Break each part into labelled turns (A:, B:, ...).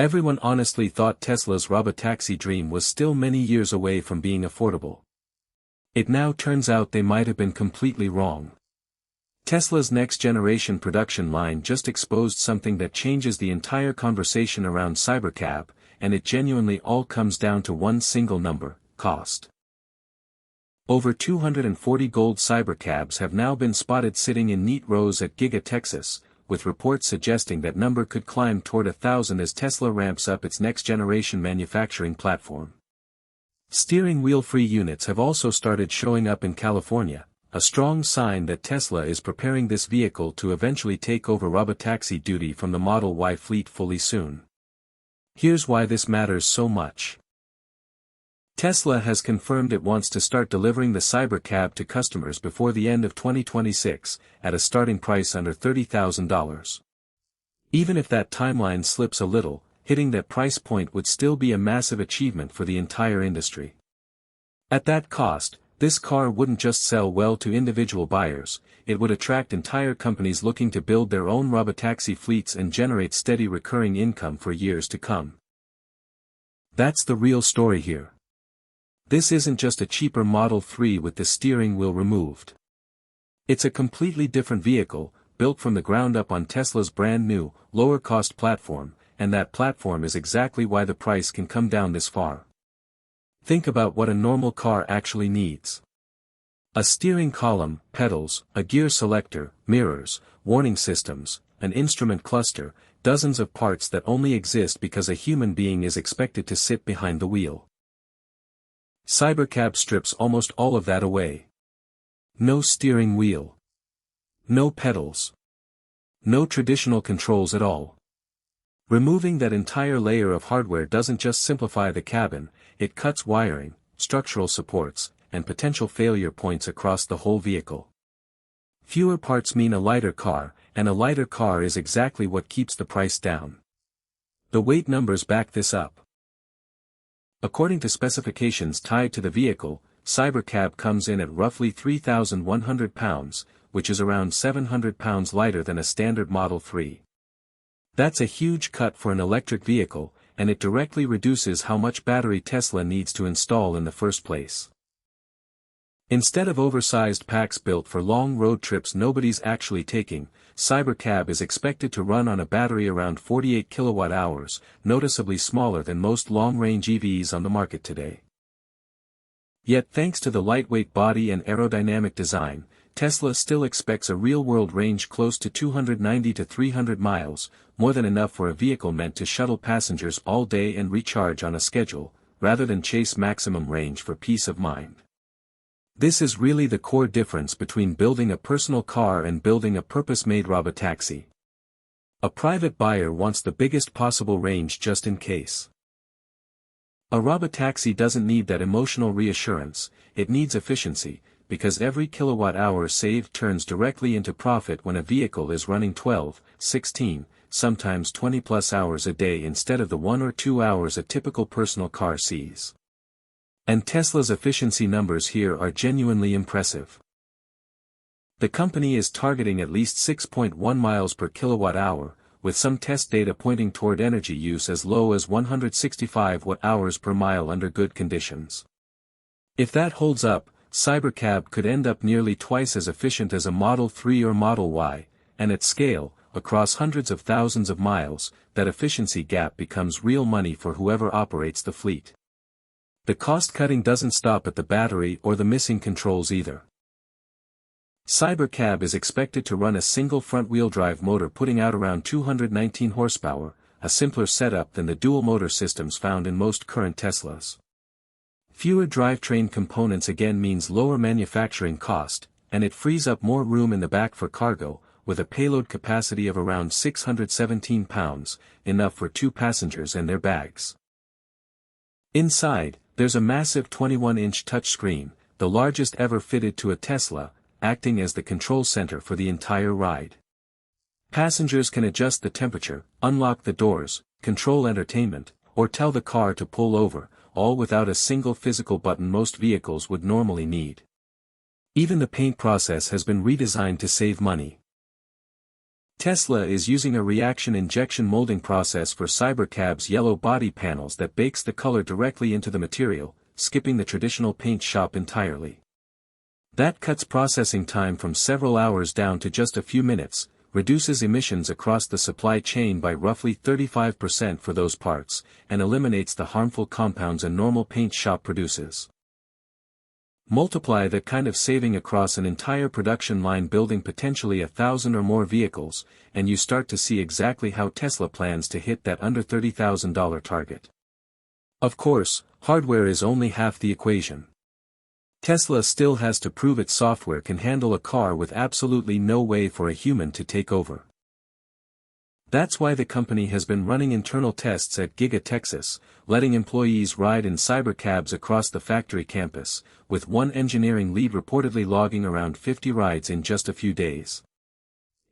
A: Everyone honestly thought Tesla's Robotaxi dream was still many years away from being affordable. It now turns out they might have been completely wrong. Tesla's next-generation production line just exposed something that changes the entire conversation around Cybercab, and it genuinely all comes down to one single number: cost. Over 240 gold Cybercabs have now been spotted sitting in neat rows at Giga Texas, with reports suggesting that number could climb toward 1,000 as Tesla ramps up its next-generation manufacturing platform. Steering wheel-free units have also started showing up in California, a strong sign that Tesla is preparing this vehicle to eventually take over Robotaxi duty from the Model Y fleet fully soon. Here's why this matters so much. Tesla has confirmed it wants to start delivering the Cybercab to customers before the end of 2026, at a starting price under $30,000. Even if that timeline slips a little, hitting that price point would still be a massive achievement for the entire industry. At that cost, this car wouldn't just sell well to individual buyers, it would attract entire companies looking to build their own Robotaxi fleets and generate steady recurring income for years to come. That's the real story here. This isn't just a cheaper Model 3 with the steering wheel removed. It's a completely different vehicle, built from the ground up on Tesla's brand new, lower-cost platform, and that platform is exactly why the price can come down this far. Think about what a normal car actually needs. A steering column, pedals, a gear selector, mirrors, warning systems, an instrument cluster, dozens of parts that only exist because a human being is expected to sit behind the wheel. Cybercab strips almost all of that away. No steering wheel. No pedals. No traditional controls at all. Removing that entire layer of hardware doesn't just simplify the cabin, it cuts wiring, structural supports, and potential failure points across the whole vehicle. Fewer parts mean a lighter car, and a lighter car is exactly what keeps the price down. The weight numbers back this up. According to specifications tied to the vehicle, Cybercab comes in at roughly 3,100 pounds, which is around 700 pounds lighter than a standard Model 3. That's a huge cut for an electric vehicle, and it directly reduces how much battery Tesla needs to install in the first place. Instead of oversized packs built for long road trips nobody's actually taking, Cybercab is expected to run on a battery around 48 kilowatt-hours, noticeably smaller than most long-range EVs on the market today. Yet thanks to the lightweight body and aerodynamic design, Tesla still expects a real-world range close to 290 to 300 miles, more than enough for a vehicle meant to shuttle passengers all day and recharge on a schedule, rather than chase maximum range for peace of mind. This is really the core difference between building a personal car and building a purpose-made Robotaxi. A private buyer wants the biggest possible range just in case. A Robotaxi doesn't need that emotional reassurance, it needs efficiency, because every kilowatt-hour saved turns directly into profit when a vehicle is running 12, 16, sometimes 20-plus hours a day instead of the 1 or 2 hours a typical personal car sees. And Tesla's efficiency numbers here are genuinely impressive. The company is targeting at least 6.1 miles per kilowatt-hour, with some test data pointing toward energy use as low as 165 watt-hours per mile under good conditions. If that holds up, Cybercab could end up nearly twice as efficient as a Model 3 or Model Y, and at scale, across hundreds of thousands of miles, that efficiency gap becomes real money for whoever operates the fleet. The cost-cutting doesn't stop at the battery or the missing controls either. Cybercab is expected to run a single front-wheel drive motor putting out around 219 horsepower, a simpler setup than the dual-motor systems found in most current Teslas. Fewer drivetrain components again means lower manufacturing cost, and it frees up more room in the back for cargo, with a payload capacity of around 617 pounds, enough for 2 passengers and their bags. Inside, there's a massive 21-inch touchscreen, the largest ever fitted to a Tesla, acting as the control center for the entire ride. Passengers can adjust the temperature, unlock the doors, control entertainment, or tell the car to pull over, all without a single physical button most vehicles would normally need. Even the paint process has been redesigned to save money. Tesla is using a reaction injection molding process for Cybercab's yellow body panels that bakes the color directly into the material, skipping the traditional paint shop entirely. That cuts processing time from several hours down to just a few minutes, reduces emissions across the supply chain by roughly 35% for those parts, and eliminates the harmful compounds a normal paint shop produces. Multiply that kind of saving across an entire production line building potentially 1,000 or more vehicles, and you start to see exactly how Tesla plans to hit that under $30,000 target. Of course, hardware is only half the equation. Tesla still has to prove its software can handle a car with absolutely no way for a human to take over. That's why the company has been running internal tests at Giga Texas, letting employees ride in Cybercabs across the factory campus, with one engineering lead reportedly logging around 50 rides in just a few days.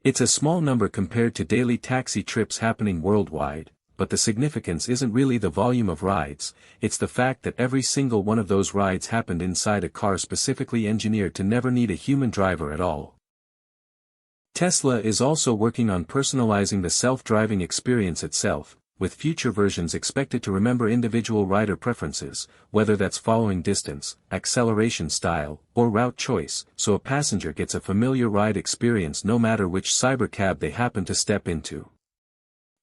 A: It's a small number compared to daily taxi trips happening worldwide, but the significance isn't really the volume of rides, it's the fact that every single one of those rides happened inside a car specifically engineered to never need a human driver at all. Tesla is also working on personalizing the self-driving experience itself, with future versions expected to remember individual rider preferences, whether that's following distance, acceleration style, or route choice, so a passenger gets a familiar ride experience no matter which Cybercab they happen to step into.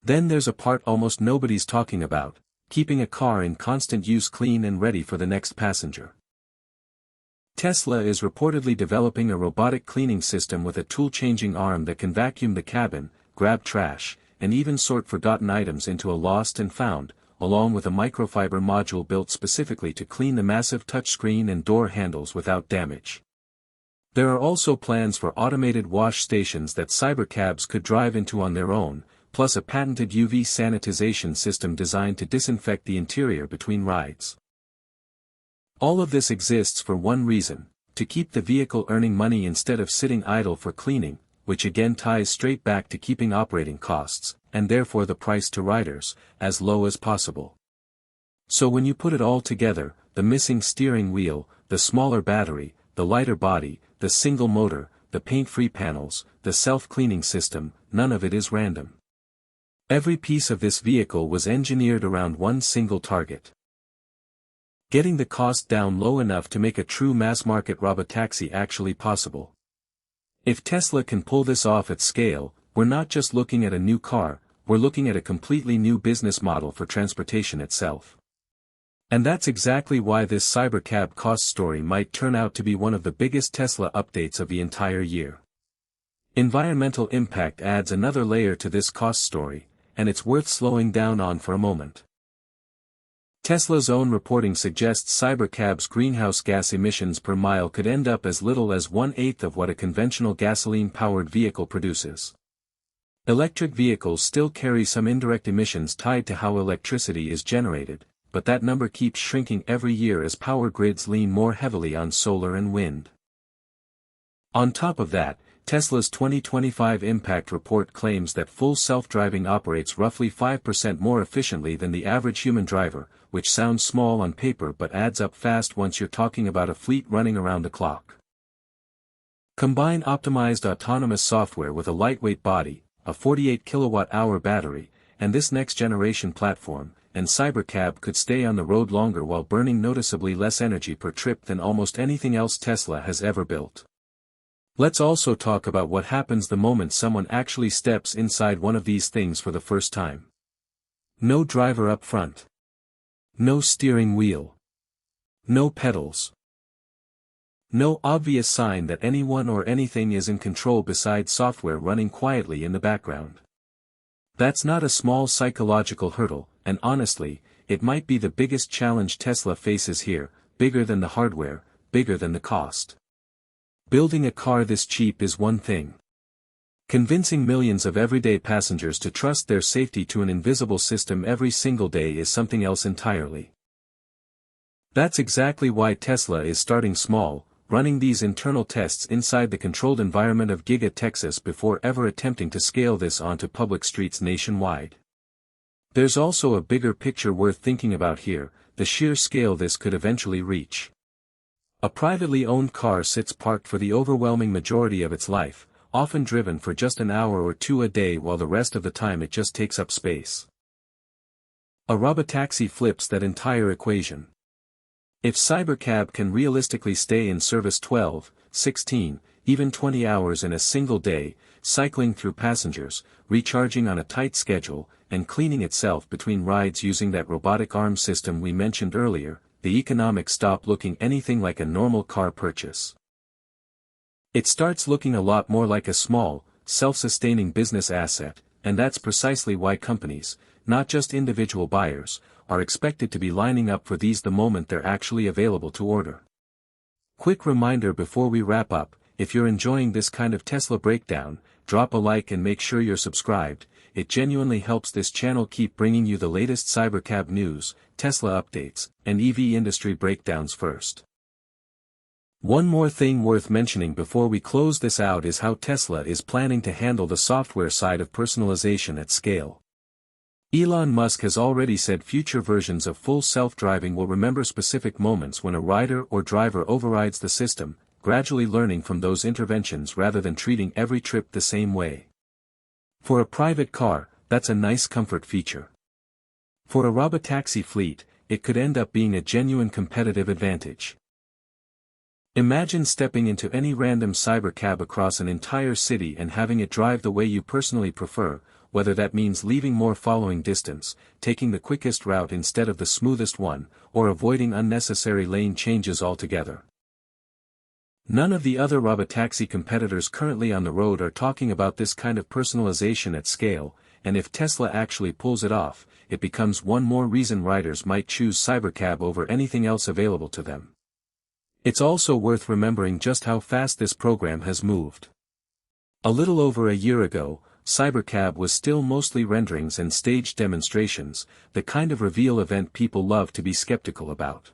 A: Then there's a part almost nobody's talking about, keeping a car in constant use clean and ready for the next passenger. Tesla is reportedly developing a robotic cleaning system with a tool-changing arm that can vacuum the cabin, grab trash, and even sort forgotten items into a lost and found, along with a microfiber module built specifically to clean the massive touchscreen and door handles without damage. There are also plans for automated wash stations that Cybercabs could drive into on their own, plus a patented UV sanitization system designed to disinfect the interior between rides. All of this exists for one reason, to keep the vehicle earning money instead of sitting idle for cleaning, which again ties straight back to keeping operating costs, and therefore the price to riders, as low as possible. So when you put it all together, the missing steering wheel, the smaller battery, the lighter body, the single motor, the paint-free panels, the self-cleaning system, none of it is random. Every piece of this vehicle was engineered around one single target: getting the cost down low enough to make a true mass-market robotaxi actually possible. If Tesla can pull this off at scale, we're not just looking at a new car, we're looking at a completely new business model for transportation itself. And that's exactly why this Cybercab cost story might turn out to be one of the biggest Tesla updates of the entire year. Environmental impact adds another layer to this cost story, and it's worth slowing down on for a moment. Tesla's own reporting suggests Cybercab's greenhouse gas emissions per mile could end up as little as 1/8 of what a conventional gasoline-powered vehicle produces. Electric vehicles still carry some indirect emissions tied to how electricity is generated, but that number keeps shrinking every year as power grids lean more heavily on solar and wind. On top of that, Tesla's 2025 impact report claims that full self-driving operates roughly 5% more efficiently than the average human driver, which sounds small on paper but adds up fast once you're talking about a fleet running around the clock. Combine optimized autonomous software with a lightweight body, a 48 kilowatt-hour battery, and this next-generation platform, and Cybercab could stay on the road longer while burning noticeably less energy per trip than almost anything else Tesla has ever built. Let's also talk about what happens the moment someone actually steps inside one of these things for the first time. No driver up front. No steering wheel. No pedals. No obvious sign that anyone or anything is in control besides software running quietly in the background. That's not a small psychological hurdle, and honestly, it might be the biggest challenge Tesla faces here, bigger than the hardware, bigger than the cost. Building a car this cheap is one thing. Convincing millions of everyday passengers to trust their safety to an invisible system every single day is something else entirely. That's exactly why Tesla is starting small, running these internal tests inside the controlled environment of Giga Texas before ever attempting to scale this onto public streets nationwide. There's also a bigger picture worth thinking about here, the sheer scale this could eventually reach. A privately owned car sits parked for the overwhelming majority of its life, often driven for just an hour or two a day while the rest of the time it just takes up space. A robotaxi flips that entire equation. If Cybercab can realistically stay in service 12, 16, even 20 hours in a single day, cycling through passengers, recharging on a tight schedule, and cleaning itself between rides using that robotic arm system we mentioned earlier, the economics stop looking anything like a normal car purchase. It starts looking a lot more like a small, self-sustaining business asset, and that's precisely why companies, not just individual buyers, are expected to be lining up for these the moment they're actually available to order. Quick reminder before we wrap up, if you're enjoying this kind of Tesla breakdown, drop a like and make sure you're subscribed. It genuinely helps this channel keep bringing you the latest Cybercab news, Tesla updates, and EV industry breakdowns first. One more thing worth mentioning before we close this out is how Tesla is planning to handle the software side of personalization at scale. Elon Musk has already said future versions of full self-driving will remember specific moments when a rider or driver overrides the system, gradually learning from those interventions rather than treating every trip the same way. For a private car, that's a nice comfort feature. For a robotaxi fleet, it could end up being a genuine competitive advantage. Imagine stepping into any random cybercab across an entire city and having it drive the way you personally prefer, whether that means leaving more following distance, taking the quickest route instead of the smoothest one, or avoiding unnecessary lane changes altogether. None of the other robotaxi competitors currently on the road are talking about this kind of personalization at scale, and if Tesla actually pulls it off, it becomes one more reason riders might choose Cybercab over anything else available to them. It's also worth remembering just how fast this program has moved. A little over a year ago, Cybercab was still mostly renderings and staged demonstrations, the kind of reveal event people love to be skeptical about.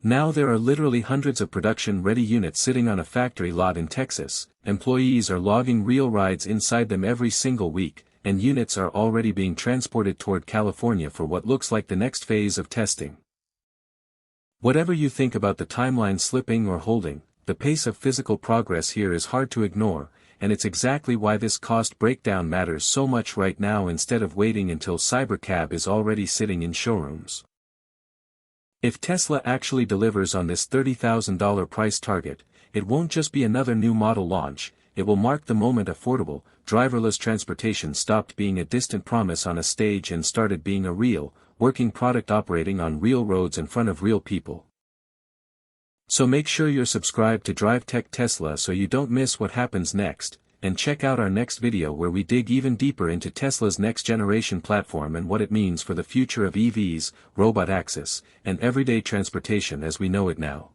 A: Now there are literally hundreds of production-ready units sitting on a factory lot in Texas, employees are logging real rides inside them every single week, and units are already being transported toward California for what looks like the next phase of testing. Whatever you think about the timeline slipping or holding, the pace of physical progress here is hard to ignore, and it's exactly why this cost breakdown matters so much right now instead of waiting until Cybercab is already sitting in showrooms. If Tesla actually delivers on this $30,000 price target, it won't just be another new model launch, it will mark the moment affordable, driverless transportation stopped being a distant promise on a stage and started being a real, working product operating on real roads in front of real people. So make sure you're subscribed to Drive Tech Tesla so you don't miss what happens next, and check out our next video where we dig even deeper into Tesla's next-generation platform and what it means for the future of EVs, robotaxis, and everyday transportation as we know it now.